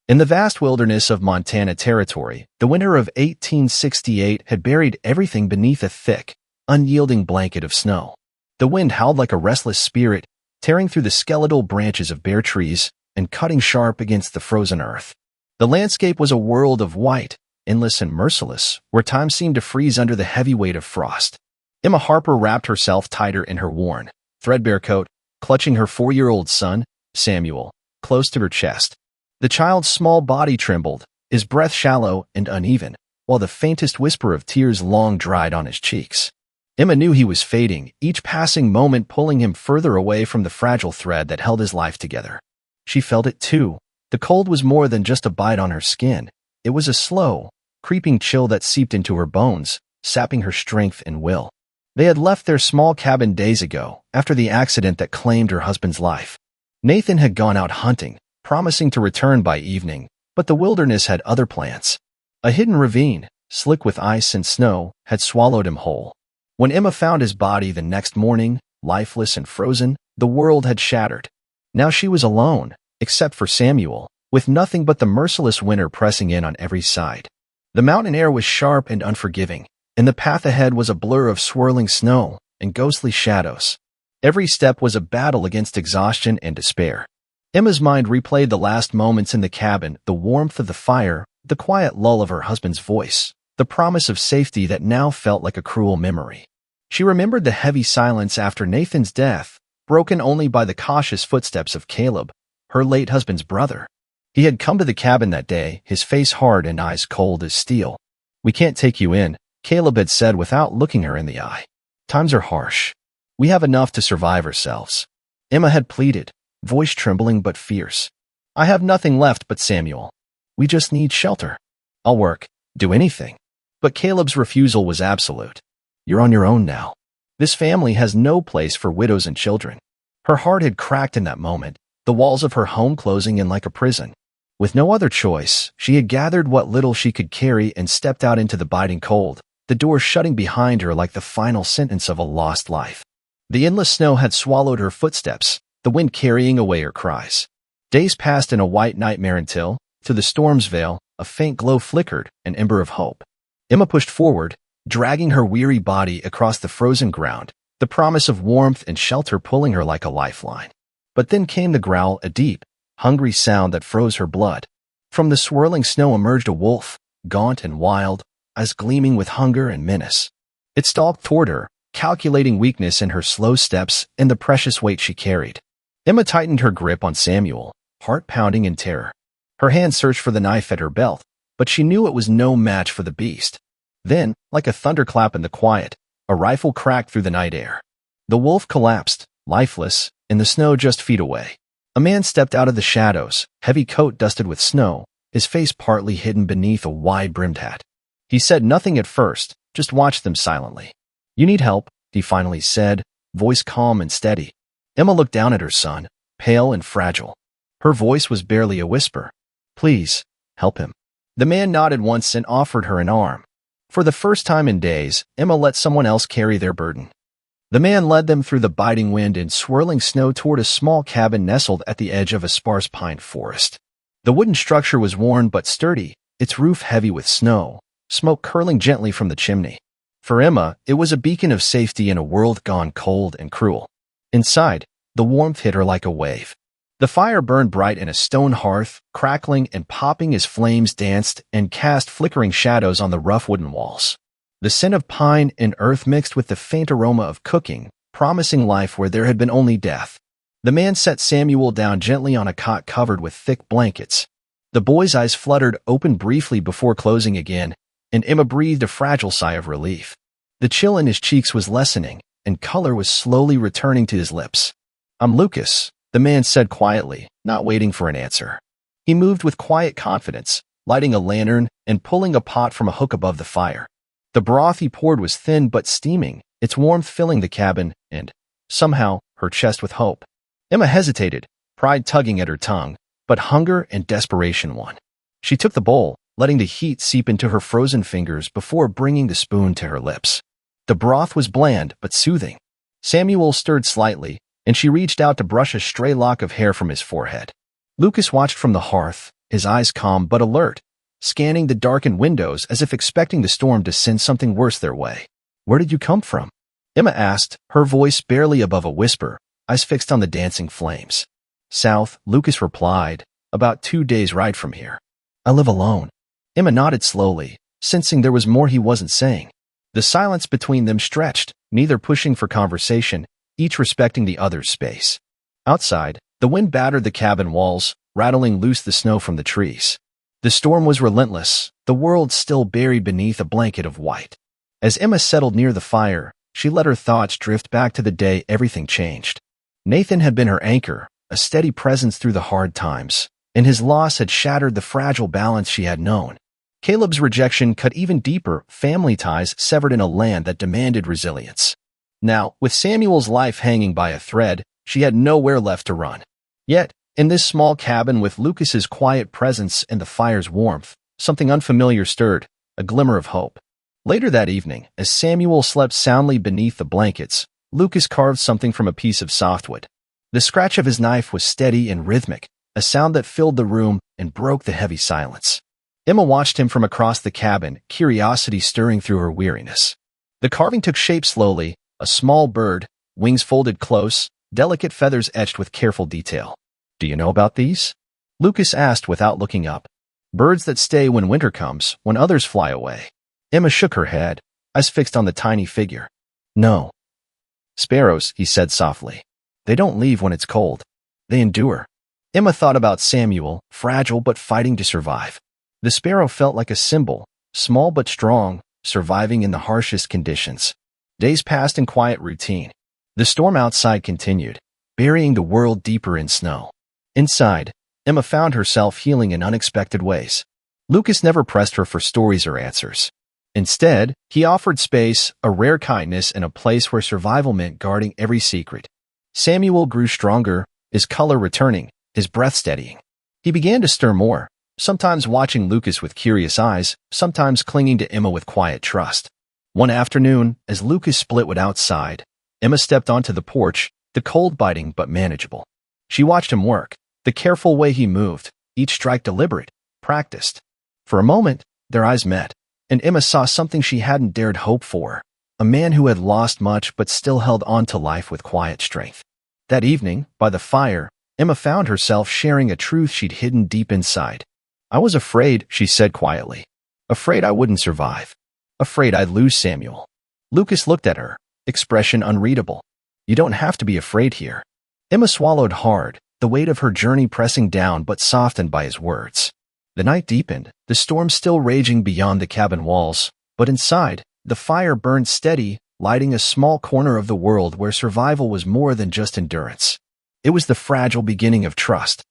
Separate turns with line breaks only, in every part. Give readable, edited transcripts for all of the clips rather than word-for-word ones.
In the vast wilderness of Montana Territory, the winter of 1868 had buried everything beneath a thick, unyielding blanket of snow. The wind howled like a restless spirit, tearing through the skeletal branches of bare trees and cutting sharp against the frozen earth. The landscape was a world of white, endless and merciless, where time seemed to freeze under the heavy weight of frost. Emma Harper wrapped herself tighter in her worn, threadbare coat, clutching her 4-year-old son, Samuel, close to her chest. The child's small body trembled, his breath shallow and uneven, while the faintest whisper of tears long dried on his cheeks. Emma knew he was fading, each passing moment pulling him further away from the fragile thread that held his life together. She felt it too. The cold was more than just a bite on her skin. It was a slow, creeping chill that seeped into her bones, sapping her strength and will. They had left their small cabin days ago, after the accident that claimed her husband's life. Nathan had gone out hunting, promising to return by evening, but the wilderness had other plans. A hidden ravine, slick with ice and snow, had swallowed him whole. When Emma found his body the next morning, lifeless and frozen, the world had shattered. Now she was alone, except for Samuel, with nothing but the merciless winter pressing in on every side. The mountain air was sharp and unforgiving, and the path ahead was a blur of swirling snow and ghostly shadows. Every step was a battle against exhaustion and despair. Emma's mind replayed the last moments in the cabin, the warmth of the fire, the quiet lull of her husband's voice, the promise of safety that now felt like a cruel memory. She remembered the heavy silence after Nathan's death, broken only by the cautious footsteps of Caleb, her late husband's brother. He had come to the cabin that day, his face hard and eyes cold as steel. "We can't take you in," Caleb had said without looking her in the eye. "Times are harsh. We have enough to survive ourselves." Emma had pleaded, voice trembling but fierce. "I have nothing left but Samuel. We just need shelter. I'll work, do anything." But Caleb's refusal was absolute. "You're on your own now. This family has no place for widows and children." Her heart had cracked in that moment, the walls of her home closing in like a prison. With no other choice, she had gathered what little she could carry and stepped out into the biting cold, the door shutting behind her like the final sentence of a lost life. The endless snow had swallowed her footsteps, the wind carrying away her cries. Days passed in a white nightmare until, through the storm's veil, a faint glow flickered, an ember of hope. Emma pushed forward, dragging her weary body across the frozen ground, the promise of warmth and shelter pulling her like a lifeline. But then came the growl, a deep, hungry sound that froze her blood. From the swirling snow emerged a wolf, gaunt and wild, eyes gleaming with hunger and menace. It stalked toward her, calculating weakness in her slow steps and the precious weight she carried. Emma tightened her grip on Samuel, heart pounding in terror. Her hand searched for the knife at her belt, but she knew it was no match for the beast. Then, like a thunderclap in the quiet, a rifle cracked through the night air. The wolf collapsed, lifeless, in the snow just feet away. A man stepped out of the shadows, heavy coat dusted with snow, his face partly hidden beneath a wide-brimmed hat. He said nothing at first, just watched them silently. "You need help," he finally said, voice calm and steady. Emma looked down at her son, pale and fragile. Her voice was barely a whisper. "Please, help him." The man nodded once and offered her an arm. For the first time in days, Emma let someone else carry their burden. The man led them through the biting wind and swirling snow toward a small cabin nestled at the edge of a sparse pine forest. The wooden structure was worn but sturdy, its roof heavy with snow, smoke curling gently from the chimney. For Emma, it was a beacon of safety in a world gone cold and cruel. Inside, the warmth hit her like a wave. The fire burned bright in a stone hearth, crackling and popping as flames danced and cast flickering shadows on the rough wooden walls. The scent of pine and earth mixed with the faint aroma of cooking, promising life where there had been only death. The man set Samuel down gently on a cot covered with thick blankets. The boy's eyes fluttered open briefly before closing again, and Emma breathed a fragile sigh of relief. The chill in his cheeks was lessening, and color was slowly returning to his lips. "I'm Lucas," the man said quietly, not waiting for an answer. He moved with quiet confidence, lighting a lantern and pulling a pot from a hook above the fire. The broth he poured was thin but steaming, its warmth filling the cabin and, somehow, her chest with hope. Emma hesitated, pride tugging at her tongue, but hunger and desperation won. She took the bowl, letting the heat seep into her frozen fingers before bringing the spoon to her lips. The broth was bland but soothing. Samuel stirred slightly, and she reached out to brush a stray lock of hair from his forehead. Lucas watched from the hearth, his eyes calm but alert, scanning the darkened windows as if expecting the storm to send something worse their way. "Where did you come from?" Emma asked, her voice barely above a whisper, eyes fixed on the dancing flames. "South," Lucas replied, "about 2 days' ride from here. I live alone." Emma nodded slowly, sensing there was more he wasn't saying. The silence between them stretched, neither pushing for conversation, each respecting the other's space. Outside, the wind battered the cabin walls, rattling loose the snow from the trees. The storm was relentless, the world still buried beneath a blanket of white. As Emma settled near the fire, she let her thoughts drift back to the day everything changed. Nathan had been her anchor, a steady presence through the hard times, and his loss had shattered the fragile balance she had known. Caleb's rejection cut even deeper, family ties severed in a land that demanded resilience. Now, with Samuel's life hanging by a thread, she had nowhere left to run. Yet, in this small cabin with Lucas's quiet presence and the fire's warmth, something unfamiliar stirred, a glimmer of hope. Later that evening, as Samuel slept soundly beneath the blankets, Lucas carved something from a piece of softwood. The scratch of his knife was steady and rhythmic, a sound that filled the room and broke the heavy silence. Emma watched him from across the cabin, curiosity stirring through her weariness. The carving took shape slowly, a small bird, wings folded close, delicate feathers etched with careful detail. "Do you know about these?" Lucas asked without looking up. "Birds that stay when winter comes, when others fly away." Emma shook her head, eyes fixed on the tiny figure. "No." "Sparrows," he said softly. "They don't leave when it's cold. They endure." Emma thought about Samuel, fragile but fighting to survive. The sparrow felt like a symbol, small but strong, surviving in the harshest conditions. Days passed in quiet routine. The storm outside continued, burying the world deeper in snow. Inside, Emma found herself healing in unexpected ways. Lucas never pressed her for stories or answers. Instead, he offered space, a rare kindness, and a place where survival meant guarding every secret. Samuel grew stronger, his color returning, his breath steadying. He began to stir more, sometimes watching Lucas with curious eyes, sometimes clinging to Emma with quiet trust. One afternoon, as Lucas split wood outside, Emma stepped onto the porch, the cold biting but manageable. She watched him work, the careful way he moved, each strike deliberate, practiced. For a moment, their eyes met, and Emma saw something she hadn't dared hope for, a man who had lost much but still held on to life with quiet strength. That evening, by the fire, Emma found herself sharing a truth she'd hidden deep inside. "I was afraid," she said quietly. "Afraid I wouldn't survive. Afraid I'd lose Samuel." Lucas looked at her, expression unreadable. "You don't have to be afraid here." Emma swallowed hard, the weight of her journey pressing down but softened by his words. The night deepened, the storm still raging beyond the cabin walls, but inside, the fire burned steady, lighting a small corner of the world where survival was more than just endurance. It was the fragile beginning of trust.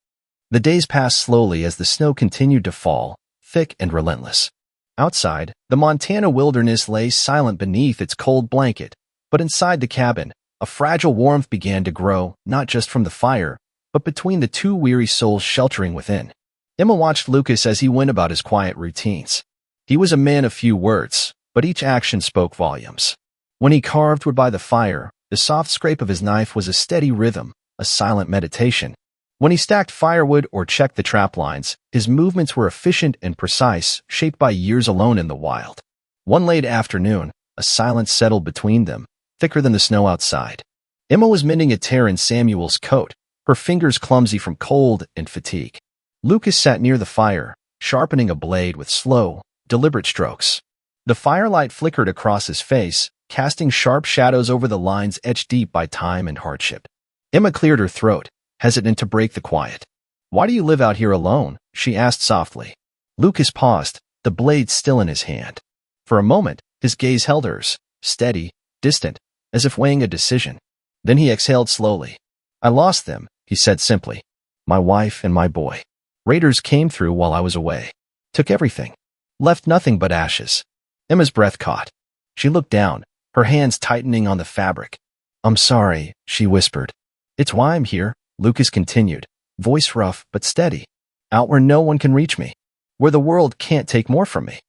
The days passed slowly as the snow continued to fall, thick and relentless. Outside, the Montana wilderness lay silent beneath its cold blanket, but inside the cabin, a fragile warmth began to grow, not just from the fire, but between the two weary souls sheltering within. Emma watched Lucas as he went about his quiet routines. He was a man of few words, but each action spoke volumes. When he carved wood by the fire, the soft scrape of his knife was a steady rhythm, a silent meditation. When he stacked firewood or checked the trap lines, his movements were efficient and precise, shaped by years alone in the wild. One late afternoon, a silence settled between them, thicker than the snow outside. Emma was mending a tear in Samuel's coat, her fingers clumsy from cold and fatigue. Lucas sat near the fire, sharpening a blade with slow, deliberate strokes. The firelight flickered across his face, casting sharp shadows over the lines etched deep by time and hardship. Emma cleared her throat, hesitant to break the quiet. "Why do you live out here alone?" she asked softly. Lucas paused, the blade still in his hand. For a moment, his gaze held hers, steady, distant, as if weighing a decision. Then he exhaled slowly. "I lost them," he said simply. "My wife and my boy. Raiders came through while I was away. Took everything. Left nothing but ashes." Emma's breath caught. She looked down, her hands tightening on the fabric. "I'm sorry," she whispered. "It's why I'm here," Lucas continued, voice rough but steady. "Out where no one can reach me. Where the world can't take more from me."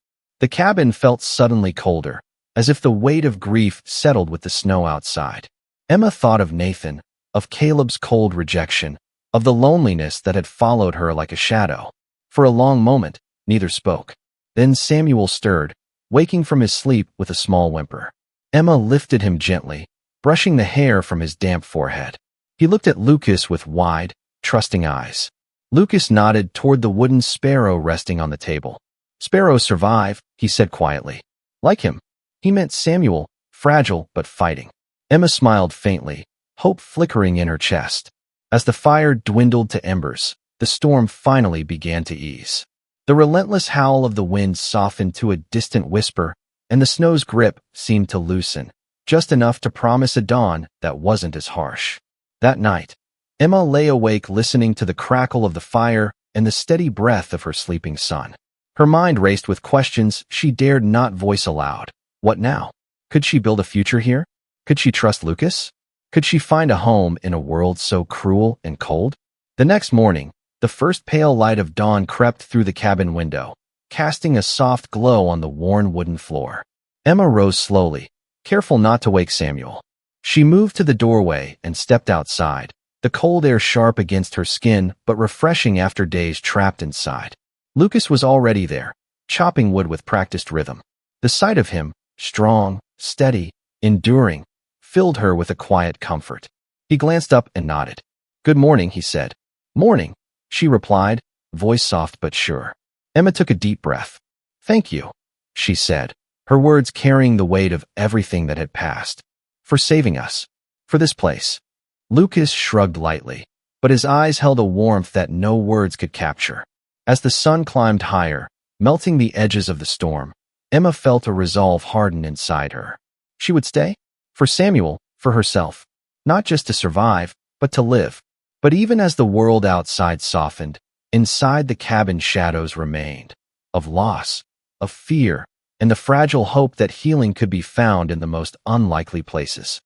The cabin felt suddenly colder, as if the weight of grief settled with the snow outside. Emma thought of Nathan, of Caleb's cold rejection, of the loneliness that had followed her like a shadow. For a long moment, neither spoke. Then Samuel stirred, waking from his sleep with a small whimper. Emma lifted him gently, brushing the hair from his damp forehead. He looked at Lucas with wide, trusting eyes. Lucas nodded toward the wooden sparrow resting on the table. "Sparrows survive," he said quietly. "Like him." He meant Samuel, fragile but fighting. Emma smiled faintly, hope flickering in her chest. As the fire dwindled to embers, the storm finally began to ease. The relentless howl of the wind softened to a distant whisper, and the snow's grip seemed to loosen, just enough to promise a dawn that wasn't as harsh. That night, Emma lay awake listening to the crackle of the fire and the steady breath of her sleeping son. Her mind raced with questions she dared not voice aloud. What now? Could she build a future here? Could she trust Lucas? Could she find a home in a world so cruel and cold? The next morning, the first pale light of dawn crept through the cabin window, casting a soft glow on the worn wooden floor. Emma rose slowly, careful not to wake Samuel. She moved to the doorway and stepped outside, the cold air sharp against her skin but refreshing after days trapped inside. Lucas was already there, chopping wood with practiced rhythm. The sight of him, strong, steady, enduring, filled her with a quiet comfort. He glanced up and nodded. "Good morning," he said. "Morning," she replied, voice soft but sure. Emma took a deep breath. "Thank you," she said, her words carrying the weight of everything that had passed. "For saving us. For this place." Lucas shrugged lightly, but his eyes held a warmth that no words could capture. As the sun climbed higher, melting the edges of the storm, Emma felt a resolve harden inside her. She would stay? For Samuel, for herself. Not just to survive, but to live. But even as the world outside softened, inside the cabin shadows remained. Of loss, of fear, and the fragile hope that healing could be found in the most unlikely places.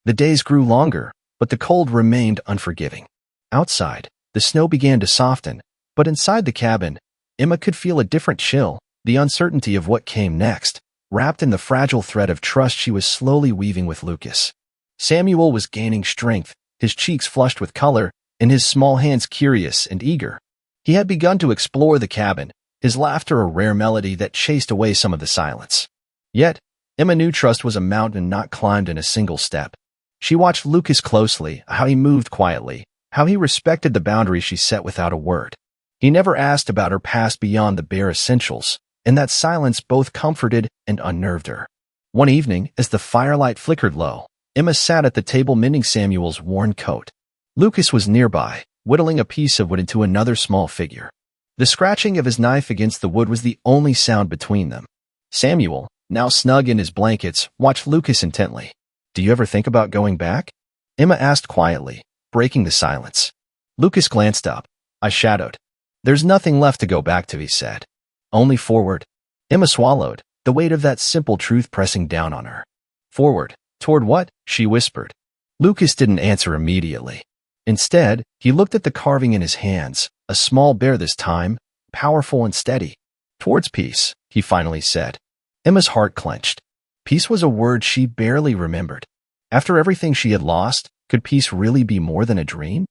The days grew longer, but the cold remained unforgiving. Outside, the snow began to soften, but inside the cabin, Emma could feel a different chill, the uncertainty of what came next, wrapped in the fragile thread of trust she was slowly weaving with Lucas. Samuel was gaining strength, his cheeks flushed with color, and his small hands curious and eager. He had begun to explore the cabin, his laughter a rare melody that chased away some of the silence. Yet, Emma knew trust was a mountain not climbed in a single step. She watched Lucas closely, how he moved quietly, how he respected the boundaries she set without a word. He never asked about her past beyond the bare essentials, and that silence both comforted and unnerved her. One evening, as the firelight flickered low, Emma sat at the table mending Samuel's worn coat. Lucas was nearby, whittling a piece of wood into another small figure. The scratching of his knife against the wood was the only sound between them. Samuel, now snug in his blankets, watched Lucas intently. "Do you ever think about going back?" Emma asked quietly, breaking the silence. Lucas glanced up. "I shadowed. There's nothing left to go back to," he said. "Only forward." Emma swallowed, the weight of that simple truth pressing down on her. "Forward? Toward what?" she whispered. Lucas didn't answer immediately. Instead, he looked at the carving in his hands, a small bear this time, powerful and steady. "Towards peace," he finally said. Emma's heart clenched. Peace was a word she barely remembered. After everything she had lost, could peace really be more than a dream?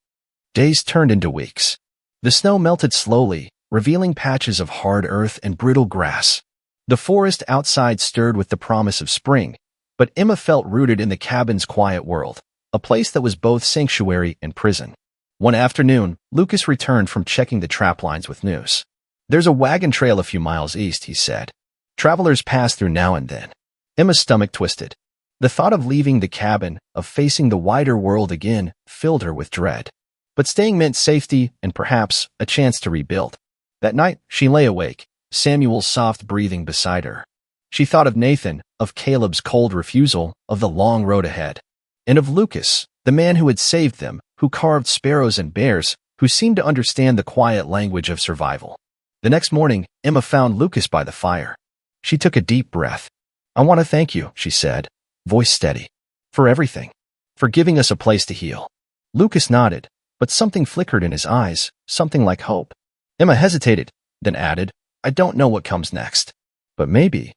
Days turned into weeks. The snow melted slowly, revealing patches of hard earth and brittle grass. The forest outside stirred with the promise of spring, but Emma felt rooted in the cabin's quiet world, a place that was both sanctuary and prison. One afternoon, Lucas returned from checking the trap lines with news. "There's a wagon trail a few miles east," he said. "Travelers pass through now and then." Emma's stomach twisted. The thought of leaving the cabin, of facing the wider world again, filled her with dread. But staying meant safety and perhaps a chance to rebuild. That night, she lay awake, Samuel's soft breathing beside her. She thought of Nathan, of Caleb's cold refusal, of the long road ahead, and of Lucas, the man who had saved them, who carved sparrows and bears, who seemed to understand the quiet language of survival. The next morning, Emma found Lucas by the fire. She took a deep breath. "I want to thank you," she said, voice steady, "for everything, for giving us a place to heal." Lucas nodded, but something flickered in his eyes, something like hope. Emma hesitated, then added, "I don't know what comes next, but maybe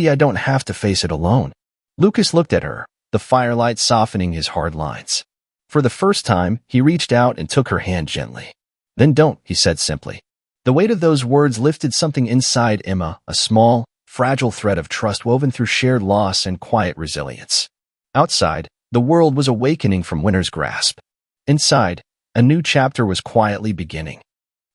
I don't have to face it alone." Lucas looked at her, the firelight softening his hard lines. For the first time, he reached out and took her hand gently. "Then don't," he said simply. The weight of those words lifted something inside Emma, a small, fragile thread of trust woven through shared loss and quiet resilience. Outside, the world was awakening from winter's grasp. Inside, a new chapter was quietly beginning.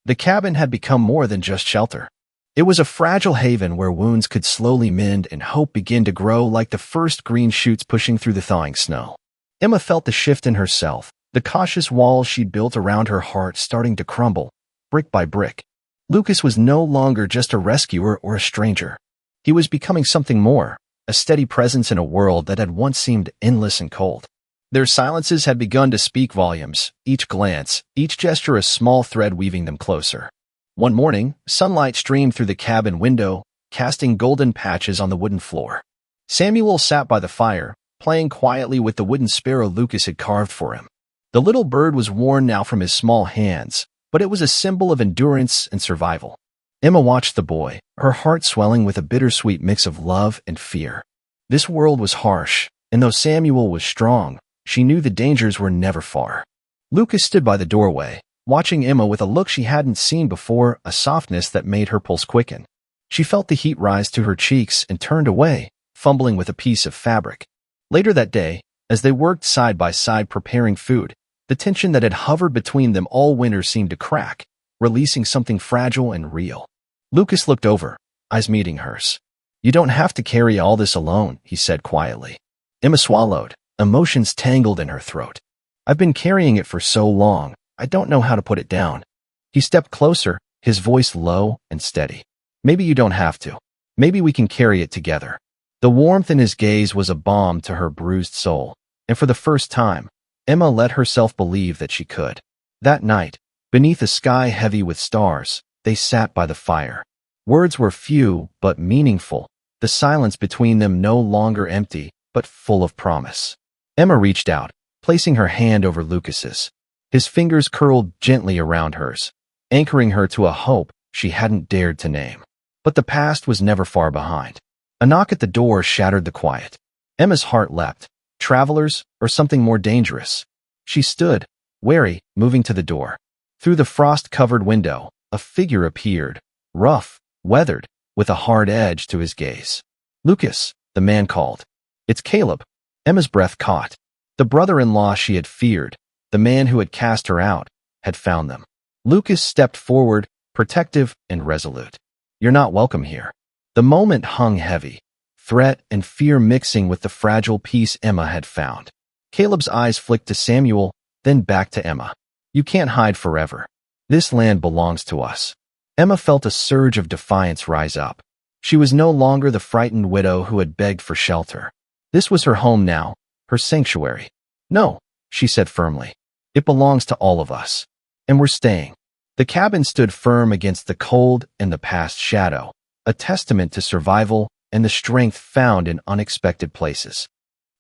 The cabin had become more than just shelter. It was a fragile haven where wounds could slowly mend and hope begin to grow like the first green shoots pushing through the thawing snow. Emma felt the shift in herself, the cautious walls she'd built around her heart starting to crumble, brick by brick. Lucas was no longer just a rescuer or a stranger. He was becoming something more, a steady presence in a world that had once seemed endless and cold. Their silences had begun to speak volumes, each glance, each gesture a small thread weaving them closer. One morning, sunlight streamed through the cabin window, casting golden patches on the wooden floor. Samuel sat by the fire, playing quietly with the wooden sparrow Lucas had carved for him. The little bird was worn now from his small hands, but it was a symbol of endurance and survival. Emma watched the boy, her heart swelling with a bittersweet mix of love and fear. This world was harsh, and though Samuel was strong, she knew the dangers were never far. Lucas stood by the doorway, watching Emma with a look she hadn't seen before, a softness that made her pulse quicken. She felt the heat rise to her cheeks and turned away, fumbling with a piece of fabric. Later that day, as they worked side by side preparing food, the tension that had hovered between them all winter seemed to crack, releasing something fragile and real. Lucas looked over, eyes meeting hers. "You don't have to carry all this alone," he said quietly. Emma swallowed, emotions tangled in her throat. "I've been carrying it for so long, I don't know how to put it down." He stepped closer, his voice low and steady. "Maybe you don't have to. Maybe we can carry it together." The warmth in his gaze was a balm to her bruised soul, and for the first time, Emma let herself believe that she could. That night, beneath a sky heavy with stars, they sat by the fire. Words were few but meaningful, the silence between them no longer empty but full of promise. Emma reached out, placing her hand over Lucas's. His fingers curled gently around hers, anchoring her to a hope she hadn't dared to name. But the past was never far behind. A knock at the door shattered the quiet. Emma's heart leapt. Travelers, or something more dangerous? She stood, wary, moving to the door. Through the frost-covered window, a figure appeared, rough, weathered, with a hard edge to his gaze. "Lucas," the man called. "It's Caleb." Emma's breath caught. The brother-in-law she had feared, the man who had cast her out, had found them. Lucas stepped forward, protective and resolute. "You're not welcome here." The moment hung heavy, threat and fear mixing with the fragile peace Emma had found. Caleb's eyes flicked to Samuel, then back to Emma. "You can't hide forever. This land belongs to us." Emma felt a surge of defiance rise up. She was no longer the frightened widow who had begged for shelter. This was her home now, her sanctuary. "No," she said firmly. "It belongs to all of us. And we're staying." The cabin stood firm against the cold and the past shadow, a testament to survival and the strength found in unexpected places.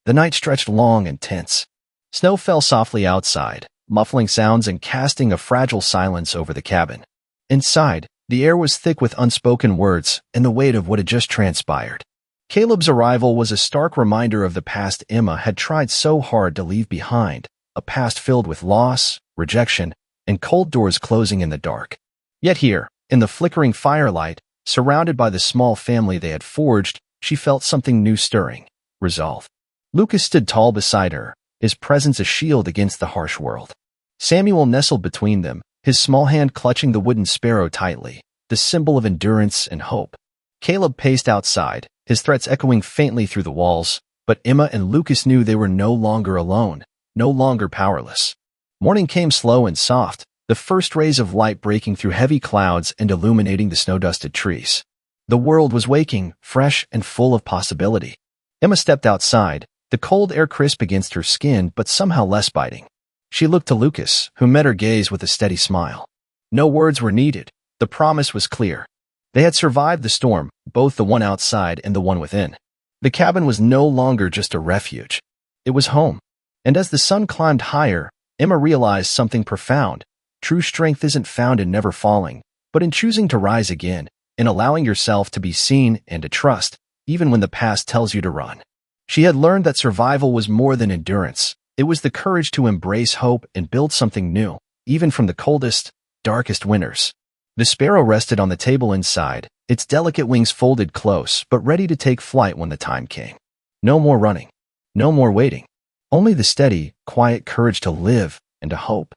The night stretched long and tense. Snow fell softly outside, muffling sounds and casting a fragile silence over the cabin. Inside, the air was thick with unspoken words and the weight of what had just transpired. Caleb's arrival was a stark reminder of the past Emma had tried so hard to leave behind, a past filled with loss, rejection, and cold doors closing in the dark. Yet here, in the flickering firelight, surrounded by the small family they had forged, she felt something new stirring, resolve. Lucas stood tall beside her, his presence a shield against the harsh world. Samuel nestled between them, his small hand clutching the wooden sparrow tightly, the symbol of endurance and hope. Caleb paced outside, his threats echoing faintly through the walls, but Emma and Lucas knew they were no longer alone, no longer powerless. Morning came slow and soft, the first rays of light breaking through heavy clouds and illuminating the snow-dusted trees. The world was waking, fresh and full of possibility. Emma stepped outside, the cold air crisp against her skin but somehow less biting. She looked to Lucas, who met her gaze with a steady smile. No words were needed. The promise was clear. They had survived the storm, both the one outside and the one within. The cabin was no longer just a refuge. It was home. And as the sun climbed higher, Emma realized something profound. True strength isn't found in never falling, but in choosing to rise again, in allowing yourself to be seen and to trust, even when the past tells you to run. She had learned that survival was more than endurance. It was the courage to embrace hope and build something new, even from the coldest, darkest winters. The sparrow rested on the table inside, its delicate wings folded close, but ready to take flight when the time came. No more running. No more waiting. Only the steady, quiet courage to live and to hope.